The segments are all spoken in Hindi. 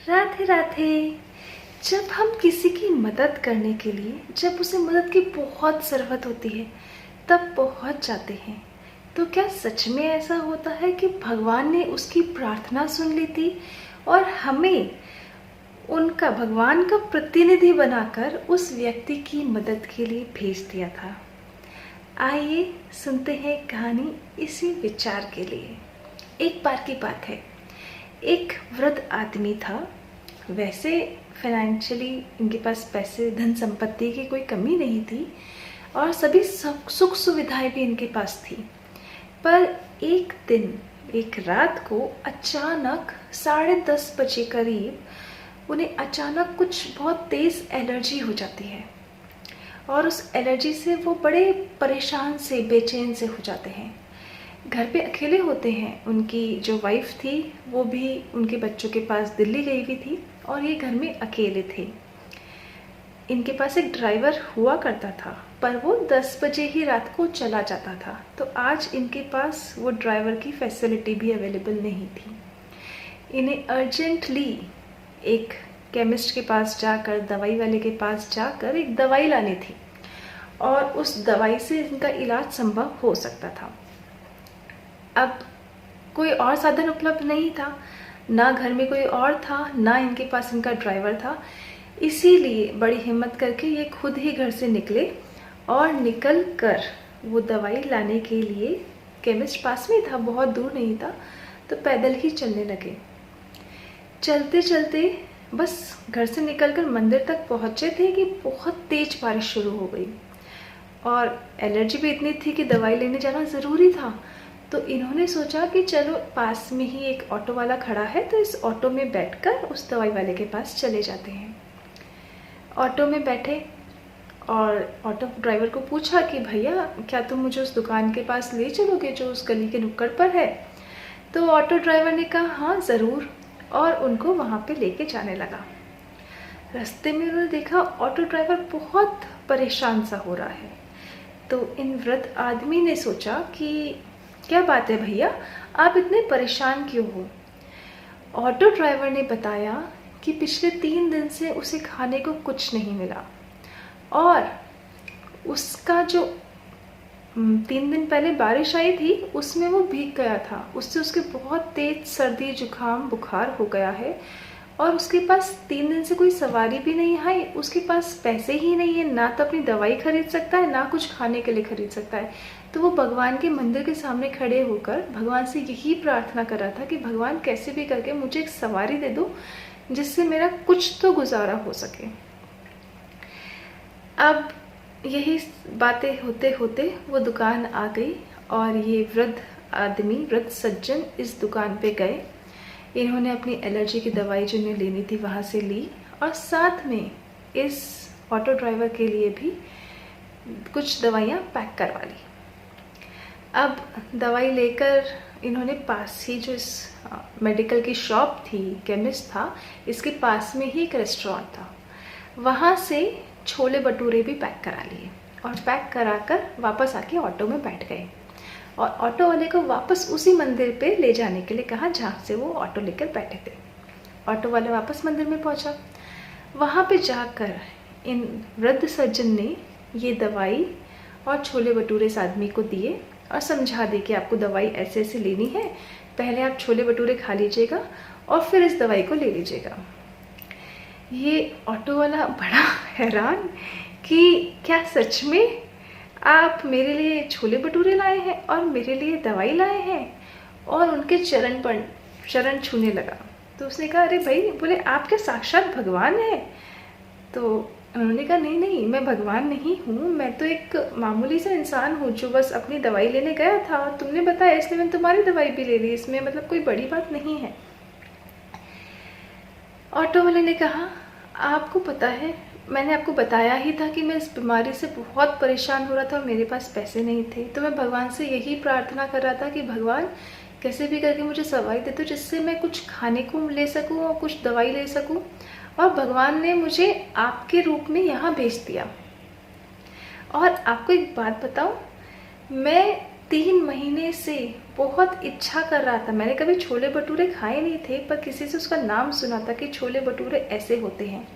राधे राधे। जब हम किसी की मदद करने के लिए जब उसे मदद की बहुत ज़रूरत होती है तब पहुंच जाते हैं, तो क्या सच में ऐसा होता है कि भगवान ने उसकी प्रार्थना सुन ली थी और हमें उनका भगवान का प्रतिनिधि बनाकर उस व्यक्ति की मदद के लिए भेज दिया था? आइए सुनते हैं कहानी इसी विचार के लिए। एक बार की बात है, एक वृद्ध आदमी था। वैसे फाइनेंशियली इनके पास पैसे धन संपत्ति की कोई कमी नहीं थी और सभी सुख सुविधाएं भी इनके पास थी। पर एक दिन एक रात को अचानक 10:30 बजे करीब उन्हें अचानक कुछ बहुत तेज़ एलर्जी हो जाती है और उस एलर्जी से वो बड़े परेशान से बेचैन से हो जाते हैं। घर पे अकेले होते हैं। उनकी जो वाइफ थी वो भी उनके बच्चों के पास दिल्ली गई हुई थी और ये घर में अकेले थे। इनके पास एक ड्राइवर हुआ करता था पर वो 10 बजे ही रात को चला जाता था, तो आज इनके पास वो ड्राइवर की फैसिलिटी भी अवेलेबल नहीं थी। इन्हें अर्जेंटली एक केमिस्ट के पास जाकर, दवाई वाले के पास जाकर एक दवाई लानी थी और उस दवाई से इनका इलाज संभव हो सकता था। अब कोई और साधन उपलब्ध नहीं था, ना घर में कोई और था, ना इनके पास इनका ड्राइवर था। इसीलिए बड़ी हिम्मत करके ये खुद ही घर से निकले और निकल कर वो दवाई लाने के लिए, केमिस्ट पास में था, बहुत दूर नहीं था, तो पैदल ही चलने लगे। चलते चलते बस घर से निकलकर मंदिर तक पहुँचे थे कि बहुत तेज बारिश शुरू हो गई और एलर्जी भी इतनी थी कि दवाई लेने जाना ज़रूरी था। तो इन्होंने सोचा कि चलो पास में ही एक ऑटो वाला खड़ा है तो इस ऑटो में बैठकर उस दवाई वाले के पास चले जाते हैं। ऑटो में बैठे और ऑटो ड्राइवर को पूछा कि भैया क्या तुम मुझे उस दुकान के पास ले चलोगे जो उस गली के नुक्कड़ पर है? तो ऑटो ड्राइवर ने कहा हाँ ज़रूर, और उनको वहाँ पे लेके जाने लगा। रास्ते में उन्होंने देखा ऑटो ड्राइवर बहुत परेशान सा हो रहा है। तो इन वृद्ध आदमी ने सोचा कि क्या बात है भैया, आप इतने परेशान क्यों हो? ऑटो ड्राइवर ने बताया कि पिछले 3 दिन से उसे खाने को कुछ नहीं मिला और उसका जो 3 दिन पहले बारिश आई थी उसमें वो भीग गया था। उससे उसके बहुत तेज सर्दी जुकाम बुखार हो गया है और उसके पास 3 दिन से कोई सवारी भी नहीं आई। उसके पास पैसे ही नहीं है, ना तो अपनी दवाई खरीद सकता है ना कुछ खाने के लिए खरीद सकता है। तो वो भगवान के मंदिर के सामने खड़े होकर भगवान से यही प्रार्थना कर रहा था कि भगवान कैसे भी करके मुझे एक सवारी दे दो जिससे मेरा कुछ तो गुजारा हो सके। अब यही बातें होते होते वो दुकान आ गई और ये वृद्ध आदमी, वृद्ध सज्जन इस दुकान पे गए। इन्होंने अपनी एलर्जी की दवाई जो इन्हें लेनी थी वहाँ से ली और साथ में इस ऑटो ड्राइवर के लिए भी कुछ दवाइयाँ पैक करवा ली। अब दवाई लेकर इन्होंने पास ही जो इस मेडिकल की शॉप थी, केमिस्ट था, इसके पास में ही एक रेस्टोरेंट था, वहाँ से छोले भटूरे भी पैक करा लिए और पैक कराकर वापस आके ऑटो में बैठ गए और ऑटो वाले को वापस उसी मंदिर पे ले जाने के लिए कहा जहाँ से वो ऑटो लेकर बैठे थे। ऑटो वाले वापस मंदिर में पहुँचा। वहाँ पे जाकर इन वृद्ध सज्जन ने ये दवाई और छोले भटूरे इस आदमी को दिए और समझा दी कि आपको दवाई ऐसे ऐसे लेनी है, पहले आप छोले भटूरे खा लीजिएगा और फिर इस दवाई को ले लीजिएगा। ये ऑटो वाला बड़ा हैरान कि क्या सच में आप मेरे लिए छोले भटूरे लाए हैं और मेरे लिए दवाई लाए हैं, और उनके चरण छूने लगा। तो उसने कहा अरे भाई, बोले आप क्या साक्षात भगवान हैं? तो उन्होंने कहा नहीं नहीं, मैं भगवान नहीं हूँ, मैं तो एक मामूली सा इंसान हूँ जो बस अपनी दवाई लेने गया था और तुमने बताया इसलिए मैंने तुम्हारी दवाई भी ले ली, इसमें मतलब कोई बड़ी बात नहीं है। ऑटो वाले ने कहा आपको पता है, मैंने आपको बताया ही था कि मैं इस बीमारी से बहुत परेशान हो रहा था और मेरे पास पैसे नहीं थे, तो मैं भगवान से यही प्रार्थना कर रहा था कि भगवान कैसे भी करके मुझे सवारी दे दो जिससे मैं कुछ खाने को ले सकूं और कुछ दवाई ले सकूं, और भगवान ने मुझे आपके रूप में यहाँ भेज दिया। और आपको एक बात बताऊं, मैं 3 महीने से बहुत इच्छा कर रहा था। मैंने कभी छोले भटूरे खाए नहीं थे, पर किसी से उसका नाम सुना था कि छोले भटूरे ऐसे होते हैं।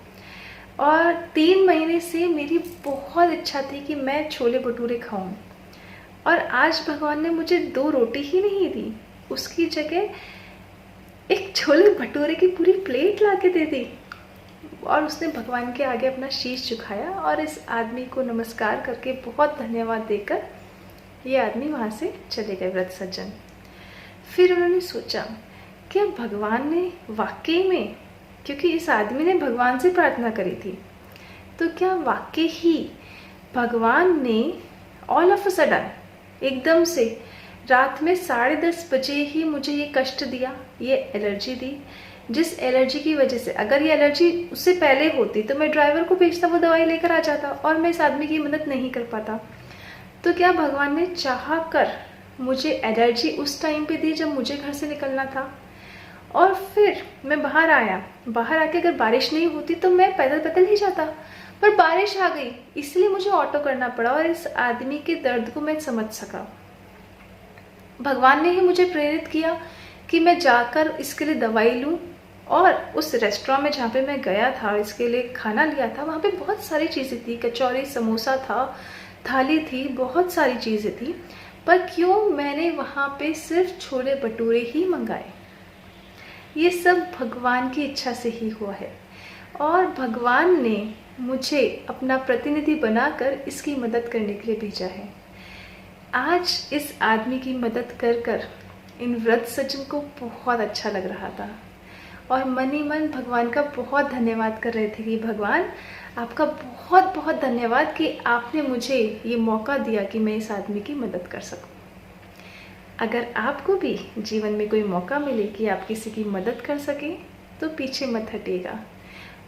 और 3 महीने से मेरी बहुत इच्छा थी कि मैं छोले भटूरे खाऊं। और आज भगवान ने मुझे 2 रोटी ही नहीं दी, उसकी जगह एक छोले भटूरे की पूरी प्लेट ला के दे दी। और उसने भगवान के आगे अपना शीश झुकाया और इस आदमी को नमस्कार करके बहुत धन्यवाद देकर ये आदमी वहाँ से चले गए, व्रत सज्जन। फिर उन्होंने सोचा कि भगवान ने वाकई में, क्योंकि इस आदमी ने भगवान से प्रार्थना करी थी, तो क्या वाकई ही भगवान ने ऑल ऑफ अ सडन एकदम से रात में 10:30 बजे ही मुझे ये कष्ट दिया, ये एलर्जी दी, जिस एलर्जी की वजह से, अगर ये एलर्जी उससे पहले होती तो मैं ड्राइवर को भेजता, वो दवाई लेकर आ जाता और मैं इस आदमी की मदद नहीं कर पाता। तो क्या भगवान ने चाह कर मुझे एलर्जी उस टाइम पे दी जब मुझे घर से निकलना था? और फिर मैं बाहर आया, बाहर आके अगर बारिश नहीं होती तो मैं पैदल पैदल ही जाता, पर बारिश आ गई इसलिए मुझे ऑटो करना पड़ा। और इस आदमी के दर्द को मैं समझ सका। भगवान ने ही मुझे प्रेरित किया कि मैं जाकर इसके लिए दवाई लूं। और उस रेस्टोरेंट में जहाँ पे मैं गया था, इसके लिए खाना लिया था, वहाँ पे बहुत सारी चीज़ें थी, कचौरी, समोसा था, थाली थी, बहुत सारी चीज़ें थी, पर क्यों मैंने वहाँ पे सिर्फ छोले भटूरे ही मंगाए? ये सब भगवान की इच्छा से ही हुआ है और भगवान ने मुझे अपना प्रतिनिधि बनाकर इसकी मदद करने के लिए भेजा है। आज इस आदमी की मदद कर कर इन व्रत सज्जन को बहुत अच्छा लग रहा था और मन ही मन भगवान का बहुत धन्यवाद कर रहे थे कि भगवान आपका बहुत बहुत धन्यवाद कि आपने मुझे ये मौका दिया कि मैं इस आदमी की मदद कर सकूं। अगर आपको भी जीवन में कोई मौका मिले कि आप किसी की मदद कर सकें तो पीछे मत हटिएगा,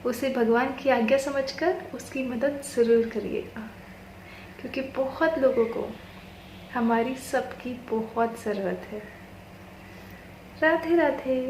उसे भगवान की आज्ञा समझकर उसकी मदद ज़रूर करिएगा, क्योंकि बहुत लोगों को हमारी सबकी बहुत ज़रूरत है। राधे राधे।